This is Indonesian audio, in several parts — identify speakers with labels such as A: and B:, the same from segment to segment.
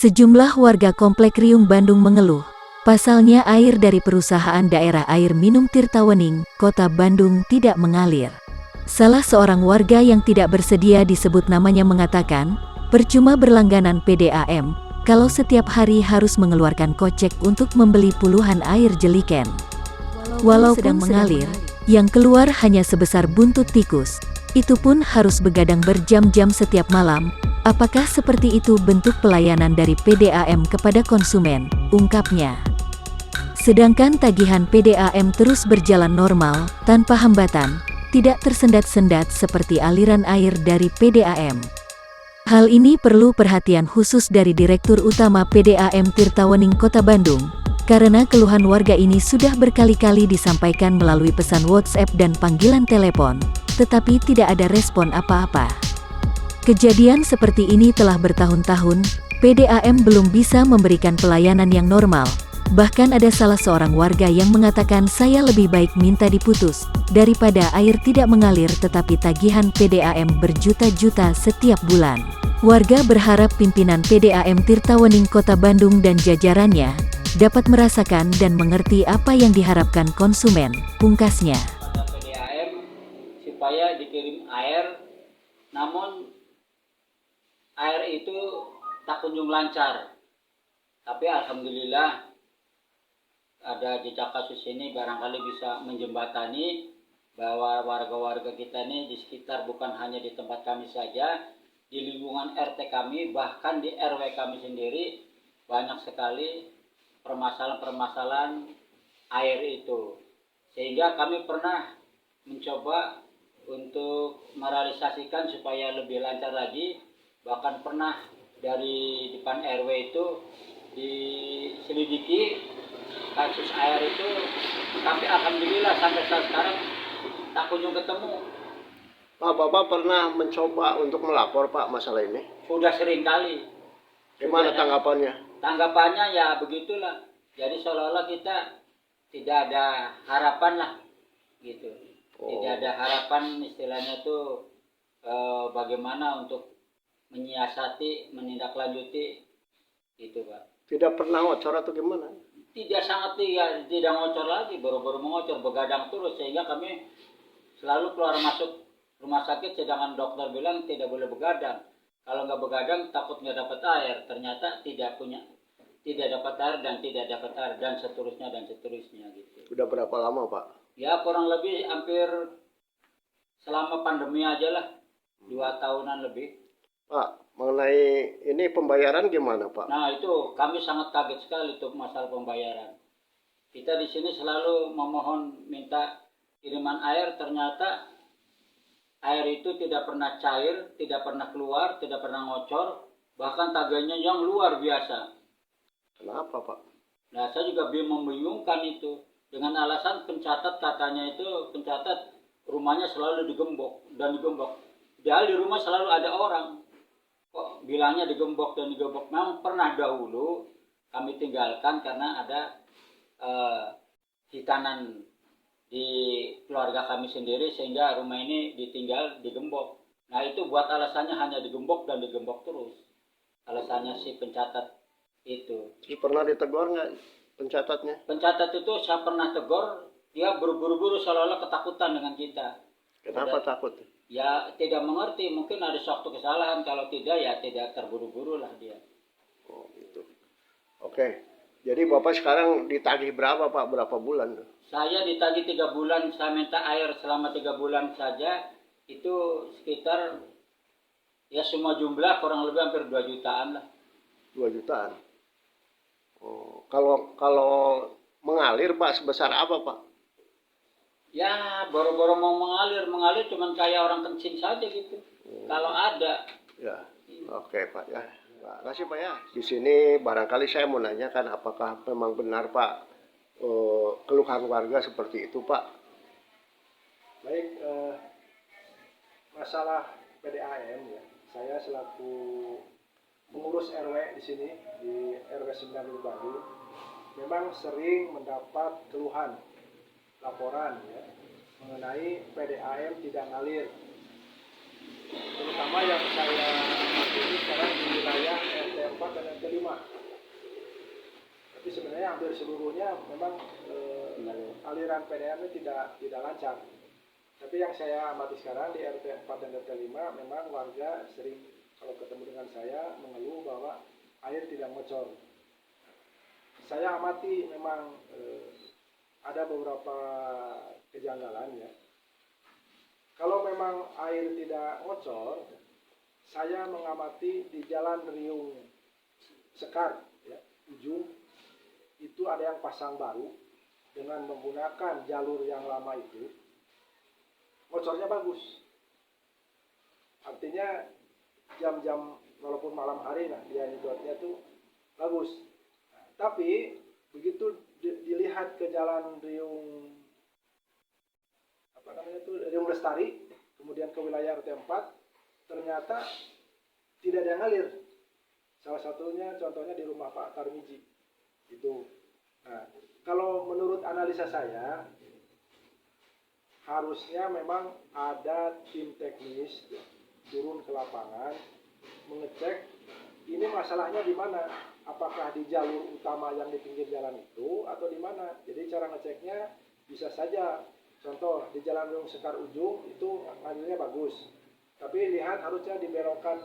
A: Sejumlah warga Komplek Riung Bandung mengeluh, pasalnya air dari perusahaan daerah air minum Tirtawening, Kota Bandung tidak mengalir. Salah seorang warga yang tidak bersedia disebut namanya mengatakan, percuma berlangganan PDAM, kalau setiap hari harus mengeluarkan kocek untuk membeli puluhan air jeliken. Walaupun sedang mengalir, yang keluar hanya sebesar buntut tikus, itu pun harus begadang berjam-jam setiap malam. Apakah seperti itu bentuk pelayanan dari PDAM kepada konsumen, ungkapnya. Sedangkan tagihan PDAM terus berjalan normal, tanpa hambatan, tidak tersendat-sendat seperti aliran air dari PDAM. Hal ini perlu perhatian khusus dari Direktur Utama PDAM Tirtawening Kota Bandung, karena keluhan warga ini sudah berkali-kali disampaikan melalui pesan WhatsApp dan panggilan telepon, tetapi tidak ada respon apa-apa. Kejadian seperti ini telah bertahun-tahun, PDAM belum bisa memberikan pelayanan yang normal. Bahkan ada salah seorang warga yang mengatakan saya lebih baik minta diputus, daripada air tidak mengalir tetapi tagihan PDAM berjuta-juta setiap bulan. Warga berharap pimpinan PDAM Tirtawening Kota Bandung dan jajarannya dapat merasakan dan mengerti apa yang diharapkan konsumen, pungkasnya.
B: PDAM supaya dikirim air, namun air itu tak kunjung lancar. Tapi alhamdulillah ada jejak kasus ini barangkali bisa menjembatani bahwa warga-warga kita ini di sekitar, bukan hanya di tempat kami saja, di lingkungan RT kami, bahkan di RW kami sendiri banyak sekali permasalahan-permasalahan air itu. Sehingga kami pernah mencoba untuk merealisasikan supaya lebih lancar lagi. Bahkan pernah dari depan RW itu diselidiki kasus air itu, tapi alhamdulillah sampai saat sekarang tak kunjung ketemu.
C: Pak, Bapak pernah mencoba untuk melapor Pak masalah ini?
B: Sudah sering kali.
C: Gimana tanggapannya?
B: Tanggapannya ya begitulah. Jadi seolah-olah kita tidak ada harapan lah, gitu. Tidak ada harapan, istilahnya tuh bagaimana untuk menyiasati, menindaklanjuti itu Pak.
C: Tidak pernah ngocor atau gimana?
B: Tidak, sangat tidak ngocor lagi, baru-baru mengocor, begadang terus, sehingga kami selalu keluar masuk rumah sakit, sedangkan dokter bilang tidak boleh begadang. Kalau nggak begadang takut nggak dapat air, ternyata tidak dapat air dan seterusnya gitu.
C: Sudah berapa lama Pak?
B: Ya kurang lebih hampir selama pandemi aja lah, 2 tahunan lebih.
C: Pak, mengenai ini pembayaran gimana Pak?
B: Nah itu kami sangat kaget sekali untuk masalah pembayaran. Kita di sini selalu memohon minta kiriman air, ternyata air itu tidak pernah cair, tidak pernah keluar, tidak pernah ngocor, bahkan tagihannya yang luar biasa.
C: Kenapa Pak?
B: Nah saya juga membingungkan itu, dengan alasan pencatat katanya itu, pencatat rumahnya selalu digembok. Padahal di rumah selalu ada orang. Kok bilangnya digembok. Memang pernah dahulu kami tinggalkan karena ada hitanan di keluarga kami sendiri, sehingga rumah ini ditinggal digembok. Nah itu buat alasannya hanya digembok dan digembok terus. Alasannya si pencatat itu.
C: Terus pernah ditegur nggak pencatatnya?
B: Pencatat itu saya pernah tegur, dia buru-buru seolah-olah ketakutan dengan kita.
C: Kenapa takut?
B: Ya tidak mengerti, mungkin ada suatu kesalahan, kalau tidak ya tidak terburu-buru lah dia.
C: Oh gitu. Oke, jadi Bapak sekarang ditagih berapa Pak? Berapa bulan?
B: Saya ditagih 3 bulan, saya minta air selama 3 bulan saja, itu sekitar ya semua jumlah kurang lebih hampir 2 jutaan lah.
C: 2 jutaan? Oh, kalau mengalir Pak sebesar apa Pak?
B: Ya baru-baru mau mengalir cuman kayak orang kencing saja gitu. Kalau ada.
C: Ya, oke Pak ya. Terima kasih Pak ya. Di sini barangkali saya mau nanyakan apakah memang benar Pak keluhan warga seperti itu Pak?
D: Baik, masalah PDAM ya, saya selaku pengurus RW di sini di RW 9 Bandung memang sering mendapat keluhan, laporan ya mengenai PDAM tidak ngalir, terutama yang saya amati sekarang di wilayah RT 4 dan RT 5. Tapi sebenarnya hampir seluruhnya memang aliran PDAM ini tidak lancar. Tapi yang saya amati sekarang di RT 4 dan RT 5 memang warga sering kalau ketemu dengan saya mengeluh bahwa air tidak ngocor. Saya amati memang ada beberapa kejanggalan ya. Kalau memang air tidak ngocor, saya mengamati di Jalan Riung Sekar, ya, ujung itu ada yang pasang baru dengan menggunakan jalur yang lama itu, ngocornya bagus. Artinya jam-jam walaupun malam hari, nah dia nyedotnya tuh bagus. Tapi begitu dilihat ke Jalan Riung Riung Lestari, kemudian ke wilayah RT 4, ternyata tidak ada yang ngalir. Salah satunya contohnya di rumah Pak Tarmiji. Itu. Nah, kalau menurut analisa saya, harusnya memang ada tim teknis turun ke lapangan mengecek ini masalahnya di mana, apakah di jalur utama yang di pinggir jalan itu atau di mana. Jadi cara ngeceknya bisa saja, contoh di Jalan Riung Sekar ujung itu ngadirnya bagus, tapi lihat harusnya di belokan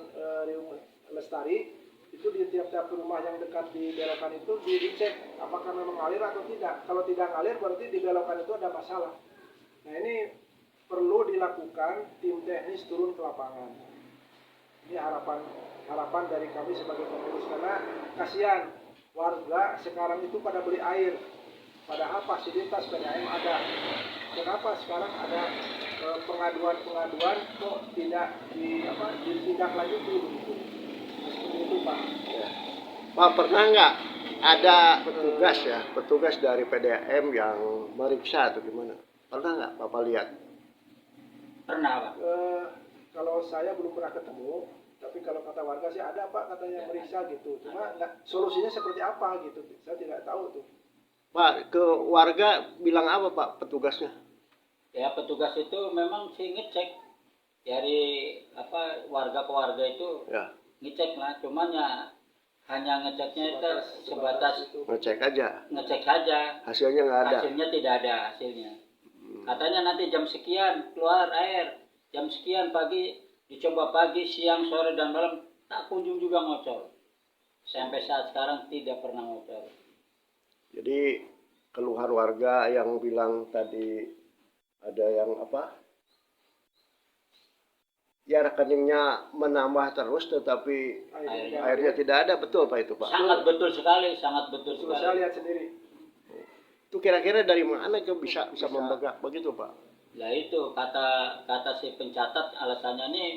D: Riung Lestari itu di tiap-tiap rumah yang dekat di belokan itu dicek apakah memang ngalir atau tidak. Kalau tidak ngalir berarti di belokan itu ada masalah. Nah ini perlu dilakukan tim teknis turun ke lapangan. Ini harapan dari kami sebagai pengurus, karena kasihan warga sekarang itu pada beli air, padahal fasilitas PDAM ada. Kenapa sekarang ada pengaduan kok tidak ditindaklanjuti begitu? Seperti itu Pak.
C: Ya. Pak, pernah nggak ada petugas dari PDAM yang meriksa atau gimana? Pernah nggak Bapak lihat?
B: Pernah Pak.
D: Kalau saya belum pernah ketemu, tapi kalau kata warga sih ada Pak katanya meriksa gitu. Cuma solusinya seperti apa gitu, saya tidak tahu tuh.
C: Pak, ke warga bilang apa Pak petugasnya?
B: Ya petugas itu memang sih ngecek dari warga ke warga itu
C: Ya.
B: ngecek lah, cuman ya hanya ngeceknya itu sebatas
C: Ngecek aja.
B: ngecek saja.
C: Hasilnya nggak ada.
B: Hasilnya tidak ada hasilnya. Katanya nanti jam sekian keluar air, jam sekian pagi dicoba pagi, siang, sore dan malam tak kunjung juga ngocor. Sampai saat sekarang tidak pernah ngocor.
C: Jadi keluhan warga yang bilang tadi ada yang ya rekeningnya menambah terus tetapi airnya tidak ada, betul Pak itu Pak?
B: Sangat betul sekali, sangat betul sekali.
D: Saya lihat sendiri.
C: Itu kira-kira dari mana itu bisa membengkak begitu Pak?
B: Lah itu kata si pencatat alasannya nih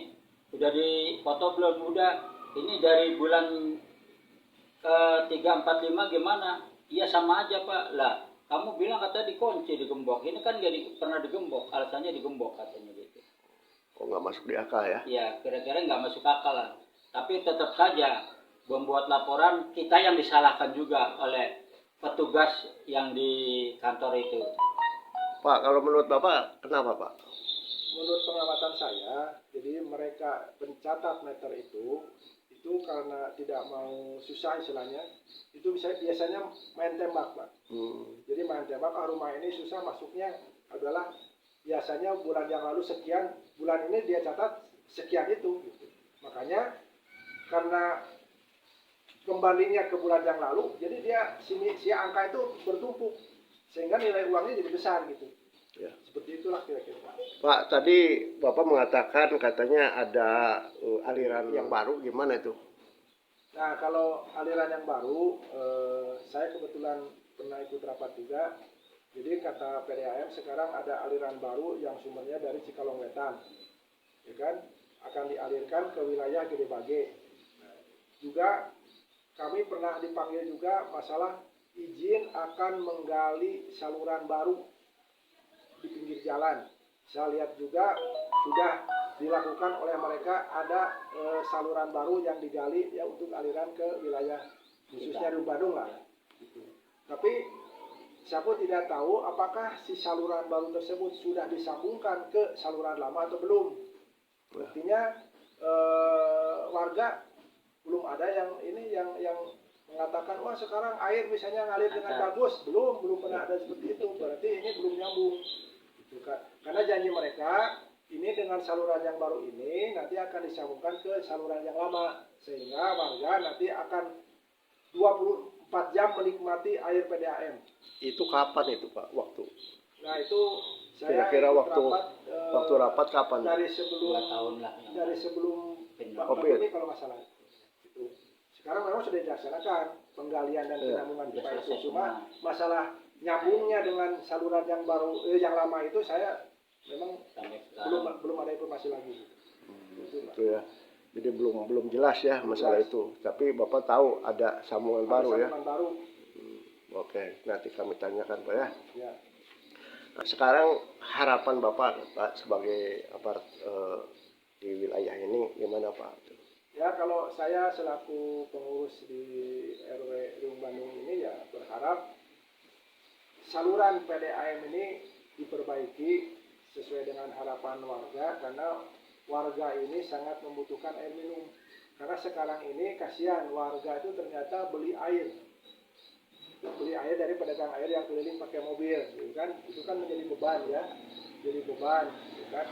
B: udah difoto belum? Udah. Ini dari bulan ke 3, 4, 5 gimana? Iya sama aja Pak. Lah kamu bilang kata dikunci, digembok. Ini kan nggak pernah digembok, alasannya digembok katanya gitu.
C: Oh, nggak masuk di akal ya?
B: Iya, kira-kira nggak masuk akal lah. Tapi tetap saja membuat laporan kita yang disalahkan juga oleh petugas yang di kantor itu.
C: Pak, kalau menurut Bapak kenapa Pak?
D: Menurut pengamatan saya, jadi mereka pencatat meter itu karena tidak mau susah istilahnya, itu biasanya main tembak Pak. Jadi main tembak, rumah ini susah masuknya adalah biasanya bulan yang lalu sekian, bulan ini dia catat sekian itu. Gitu. Makanya karena kembalinya ke bulan yang lalu, jadi dia si angka itu bertumpuk sehingga nilai uangnya jadi besar gitu. Ya. Seperti itulah kira-kira.
C: Pak, tadi Bapak mengatakan katanya ada aliran yang baru, gimana itu?
D: Nah, kalau aliran yang baru, saya kebetulan pernah ikut rapat juga. Jadi kata PDAM sekarang ada aliran baru yang sumbernya dari Cikalong Wetan, ya kan? Akan dialirkan ke wilayah Gede Bage. Nah, juga kami pernah dipanggil juga masalah izin akan menggali saluran baru di pinggir jalan. Saya lihat juga sudah dilakukan oleh mereka, ada saluran baru yang digali ya untuk aliran ke wilayah khususnya di Bandung lah. Gitu. Tapi saya pun tidak tahu apakah si saluran baru tersebut sudah disambungkan ke saluran lama atau belum. Artinya warga belum ada yang mengatakan wah sekarang air misalnya ngalir dengan bagus, belum pernah ada seperti itu, berarti ini belum nyambung gitu kan. Karena janji mereka ini dengan saluran yang baru ini nanti akan disambungkan ke saluran yang lama sehingga warga nanti akan 24 jam menikmati air PDAM.
C: Itu kapan itu Pak waktu?
D: Nah itu saya
C: Kira-kira
D: ikut
C: waktu rapat kapan?
D: dari sebelum
B: 2 tahun lah.
D: dari sebelum
C: Covid.
D: ini kalau nggak salah. Itu. Sekarang memang sudah dilaksanakan penggalian dan penyambungan pipa itu. Cuma masalah nyambungnya dengan saluran yang baru yang lama itu saya memang belum ada informasi lagi.
C: Itu ya. Jadi belum jelas ya masalah itu. Tapi Bapak tahu ada sambungan baru ya.
D: Sambungan baru.
C: Oke, nanti kami tanyakan Pak ya.
D: Ya.
C: Nah, sekarang harapan Bapak Pak sebagai aparat di wilayah ini gimana Pak?
D: Ya kalau saya selaku pengurus di RW Riung Bandung ini ya berharap saluran PDAM ini diperbaiki sesuai dengan harapan warga karena warga ini sangat membutuhkan air minum. Karena sekarang ini kasihan warga itu ternyata beli air dari pedagang air yang keliling pakai mobil, gitu kan? Itu kan menjadi beban ya, jadi beban, gitu kan?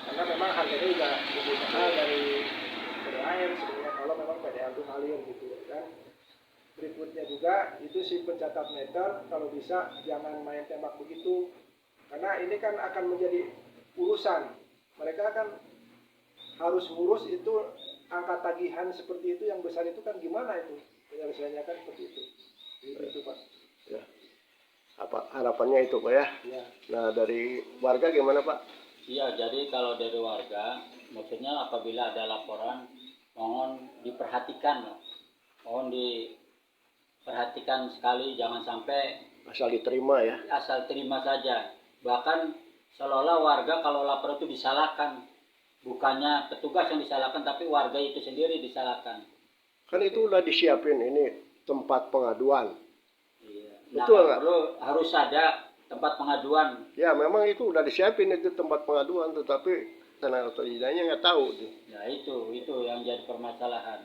D: Karena memang harganya juga lebih mahal dari PDAM sebenarnya kalau memang PDAM itu ngalir, gitu kan? Berikutnya juga itu si pencatat meter kalau bisa jangan main tembak begitu, karena ini kan akan menjadi urusan. Mereka kan harus ngurus itu angka tagihan seperti itu yang besar itu kan gimana itu penyelesaiannya kan seperti itu. Itu Pak.
C: Ya. Apa harapannya itu Pak ya?
D: Ya.
C: Nah dari warga gimana Pak?
B: Iya, jadi kalau dari warga, maksudnya apabila ada laporan, mohon diperhatikan, mohon diperhatikan sekali, jangan sampai
C: Asal diterima ya.
B: asal terima saja. Bahkan seolah-olah warga kalau lapor itu disalahkan, bukannya petugas yang disalahkan, tapi warga itu sendiri disalahkan.
C: Kan itu udah disiapin ini tempat pengaduan.
B: Iya.
C: Betul nggak?
B: Harus ada tempat pengaduan.
C: Ya memang itu udah disiapin itu tempat pengaduan, tetapi tenaga kerjanya nggak tahu.
B: Ya itu yang jadi permasalahan.